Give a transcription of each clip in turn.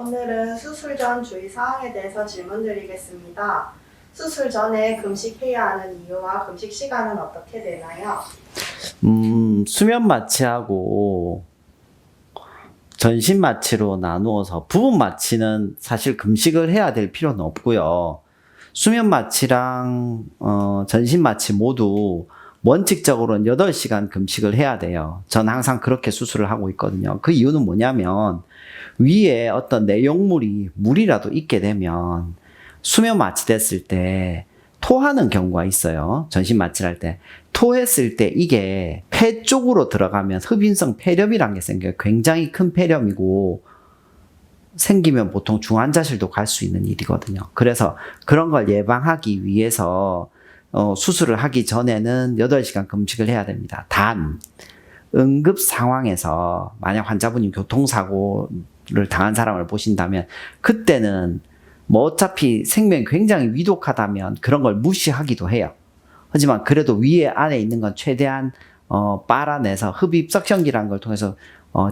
오늘은 수술 전 주의사항에 대해서 질문드리겠습니다. 수술 전에 금식해야 하는 이유와 금식 시간은 어떻게 되나요? 수면 마취하고 전신 마취로 나누어서 부분 마취는 사실 금식을 해야 될 필요는 없고요. 수면 마취랑 전신 마취 모두 원칙적으로는 8시간 금식을 해야 돼요. 전 항상 그렇게 수술을 하고 있거든요. 그 이유는 뭐냐면 위에 어떤 내용물이 물이라도 있게 되면 수면 마취됐을 때 토하는 경우가 있어요. 전신 마취를 할 때. 토했을 때 이게 폐 쪽으로 들어가면 흡인성 폐렴이라는 게 생겨요. 굉장히 큰 폐렴이고 생기면 보통 중환자실도 갈 수 있는 일이거든요. 그래서 그런 걸 예방하기 위해서 수술을 하기 전에는 8시간 금식을 해야 됩니다. 단 응급 상황에서 만약 환자분이 교통사고를 당한 사람을 보신다면 그때는 뭐 어차피 생명이 굉장히 위독하다면 그런 걸 무시하기도 해요. 하지만 그래도 위에 안에 있는 건 최대한 빨아내서 흡입 석션기라는 걸 통해서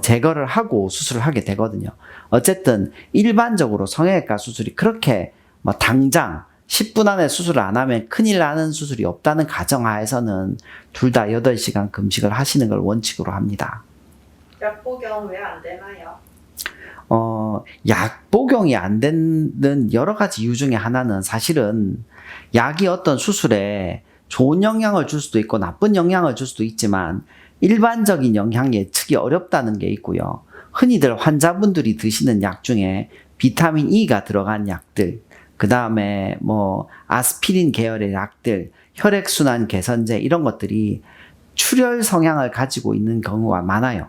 제거를 하고 수술을 하게 되거든요. 어쨌든 일반적으로 성형외과 수술이 그렇게 뭐 당장 10분 안에 수술을 안 하면 큰일 나는 수술이 없다는 가정하에서는 둘 다 8시간 금식을 하시는 걸 원칙으로 합니다. 약 복용 왜 안 되나요? 약 복용이 안 되는 여러 가지 이유 중에 하나는 사실은 약이 어떤 수술에 좋은 영향을 줄 수도 있고 나쁜 영향을 줄 수도 있지만 일반적인 영향 예측이 어렵다는 게 있고요. 흔히들 환자분들이 드시는 약 중에 비타민 E가 들어간 약들, 그 다음에 뭐 아스피린 계열의 약들, 혈액순환 개선제 이런 것들이 출혈 성향을 가지고 있는 경우가 많아요.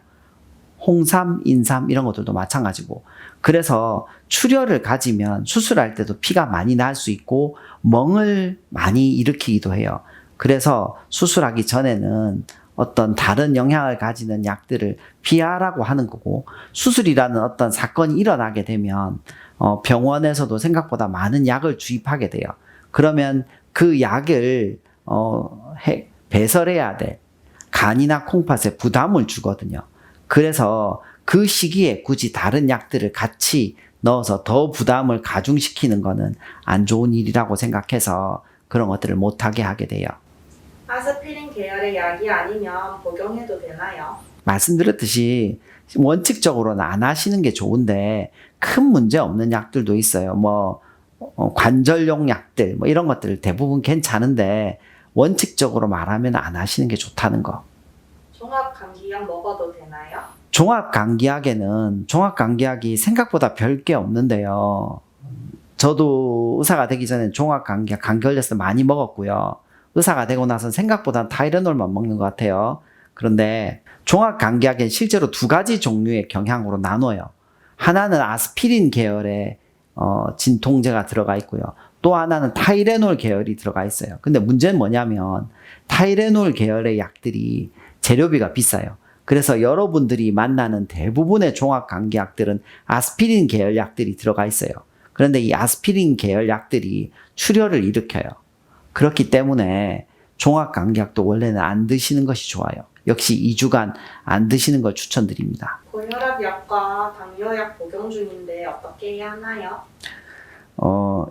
홍삼, 인삼 이런 것들도 마찬가지고. 그래서 출혈을 가지면 수술할 때도 피가 많이 날 수 있고 멍을 많이 일으키기도 해요. 그래서 수술하기 전에는 어떤 다른 영향을 가지는 약들을 피하라고 하는 거고, 수술이라는 어떤 사건이 일어나게 되면 병원에서도 생각보다 많은 약을 주입하게 돼요. 그러면 그 약을 배설해야 돼. 간이나 콩팥에 부담을 주거든요. 그래서 그 시기에 굳이 다른 약들을 같이 넣어서 더 부담을 가중시키는 거는 안 좋은 일이라고 생각해서 그런 것들을 못하게 하게 돼요. 아스피린 계열의 약이 아니면 복용해도 되나요? 말씀드렸듯이 원칙적으로는 안 하시는 게 좋은데 큰 문제 없는 약들도 있어요. 뭐 관절용 약들 뭐 이런 것들 대부분 괜찮은데 원칙적으로 말하면 안 하시는 게 좋다는 거. 종합감기약 먹어도 되나요? 종합감기약이 생각보다 별 게 없는데요. 저도 의사가 되기 전에 종합감기약 감기 걸렸을 때 많이 먹었고요. 의사가 되고 나서 생각보다 타이레놀만 먹는 것 같아요. 그런데 종합감기약엔 실제로 2가지 종류의 경향으로 나눠요. 하나는 아스피린 계열의 진통제가 들어가 있고요. 또 하나는 타이레놀 계열이 들어가 있어요. 근데 문제는 뭐냐면 타이레놀 계열의 약들이 재료비가 비싸요. 그래서 여러분들이 만나는 대부분의 종합감기약들은 아스피린 계열 약들이 들어가 있어요. 그런데 이 아스피린 계열 약들이 출혈을 일으켜요. 그렇기 때문에 종합감기약도 원래는 안 드시는 것이 좋아요. 역시 2주간 안 드시는 걸 추천드립니다. 고혈압약과 당뇨약 복용 중인데 어떻게 해야 하나요?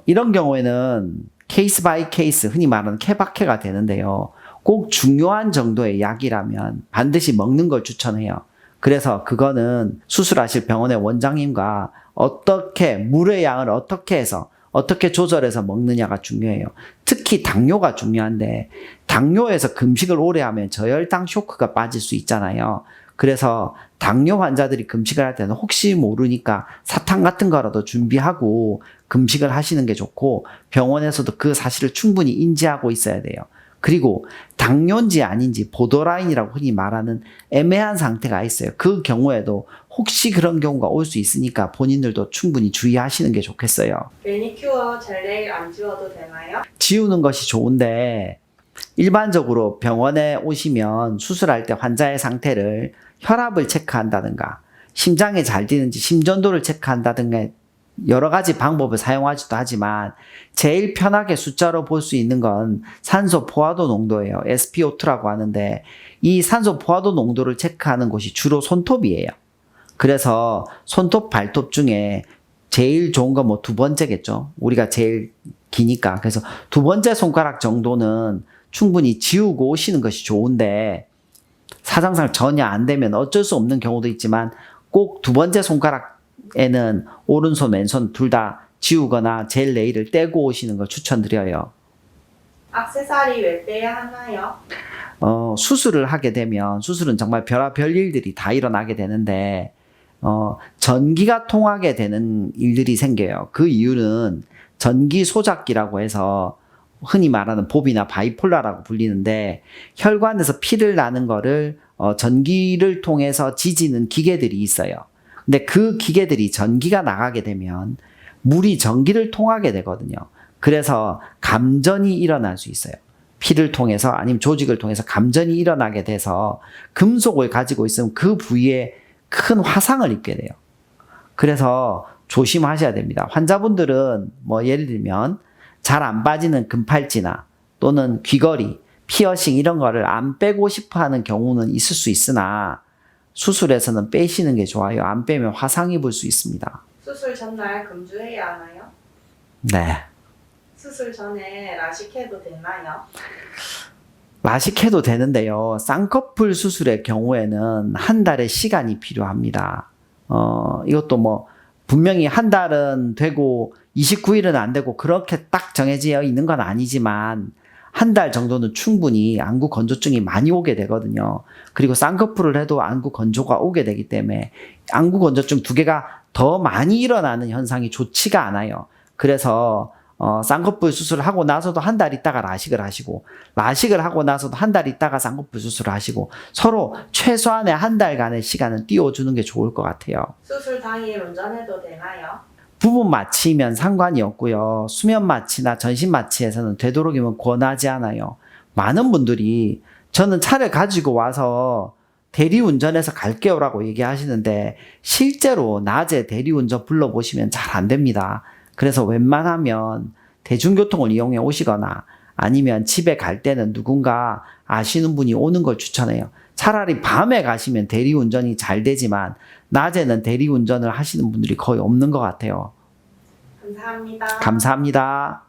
이런 경우에는 케이스 바이 케이스, 흔히 말하는 케바케가 되는데요. 꼭 중요한 정도의 약이라면 반드시 먹는 걸 추천해요. 그래서 그거는 수술하실 병원의 원장님과 어떻게 물의 양을 어떻게 해서 어떻게 조절해서 먹느냐가 중요해요. 특히 당뇨가 중요한데 당뇨에서 금식을 오래 하면 저혈당 쇼크가 빠질 수 있잖아요. 그래서 당뇨 환자들이 금식을 할 때는 혹시 모르니까 사탕 같은 거라도 준비하고 금식을 하시는 게 좋고 병원에서도 그 사실을 충분히 인지하고 있어야 돼요. 그리고 당뇨인지 아닌지 보더라인이라고 흔히 말하는 애매한 상태가 있어요. 그 경우에도 혹시 그런 경우가 올 수 있으니까 본인들도 충분히 주의하시는 게 좋겠어요. 매니큐어 젤네일 안 지워도 되나요? 지우는 것이 좋은데 일반적으로 병원에 오시면 수술할 때 환자의 상태를 혈압을 체크한다든가 심장이 잘 뛰는지 심전도를 체크한다든가 여러 가지 방법을 사용하지도 하지만 제일 편하게 숫자로 볼 수 있는 건 산소 포화도 농도예요. SpO2라고 하는데 이 산소 포화도 농도를 체크하는 곳이 주로 손톱이에요. 그래서 손톱, 발톱 중에 제일 좋은 건 뭐 두 번째겠죠. 우리가 제일 기니까. 그래서 두 번째 손가락 정도는 충분히 지우고 오시는 것이 좋은데 사정상 전혀 안 되면 어쩔 수 없는 경우도 있지만 꼭 두 번째 손가락에는 오른손, 왼손 둘 다 지우거나 젤 네일을 떼고 오시는 걸 추천드려요. 액세서리 왜 떼야 하나요? 수술을 하게 되면 수술은 정말 별의별 일들이 다 일어나게 되는데 전기가 통하게 되는 일들이 생겨요. 그 이유는 전기 소작기라고 해서 흔히 말하는 봅이나 바이폴라라고 불리는데 혈관에서 피를 나는 거를 전기를 통해서 지지는 기계들이 있어요. 근데 그 기계들이 전기가 나가게 되면 물이 전기를 통하게 되거든요. 그래서 감전이 일어날 수 있어요. 피를 통해서 아니면 조직을 통해서 감전이 일어나게 돼서 금속을 가지고 있으면 그 부위에 큰 화상을 입게 돼요. 그래서 조심하셔야 됩니다. 환자분들은 뭐 예를 들면 잘 안 빠지는 금팔찌나 또는 귀걸이, 피어싱 이런 거를 안 빼고 싶어 하는 경우는 있을 수 있으나 수술에서는 빼시는 게 좋아요. 안 빼면 화상 입을 수 있습니다. 수술 전날 금주해야 하나요? 네. 수술 전에 라식해도 되나요? 라식해도 되는데요. 쌍꺼풀 수술의 경우에는 한 달의 시간이 필요합니다. 이것도 뭐 분명히 한 달은 되고 29일은 안 되고 그렇게 딱 정해져 있는 건 아니지만 한 달 정도는 충분히 안구 건조증이 많이 오게 되거든요. 그리고 쌍꺼풀을 해도 안구 건조가 오게 되기 때문에 안구 건조증 두 개가 더 많이 일어나는 현상이 좋지가 않아요. 그래서 쌍꺼풀 수술을 하고 나서도 한 달 있다가 라식을 하시고 라식을 하고 나서도 한 달 있다가 쌍꺼풀 수술을 하시고 서로 최소한의 한 달간의 시간은 띄워주는 게 좋을 것 같아요. 수술 당일 운전해도 되나요? 부분 마취면 상관이 없고요. 수면 마취나 전신 마취에서는 되도록이면 권하지 않아요. 많은 분들이 저는 차를 가지고 와서 대리운전해서 갈게요라고 얘기하시는데 실제로 낮에 대리운전 불러보시면 잘 안 됩니다. 그래서 웬만하면 대중교통을 이용해 오시거나 아니면 집에 갈 때는 누군가 아시는 분이 오는 걸 추천해요. 차라리 밤에 가시면 대리운전이 잘 되지만 낮에는 대리운전을 하시는 분들이 거의 없는 것 같아요. 감사합니다. 감사합니다.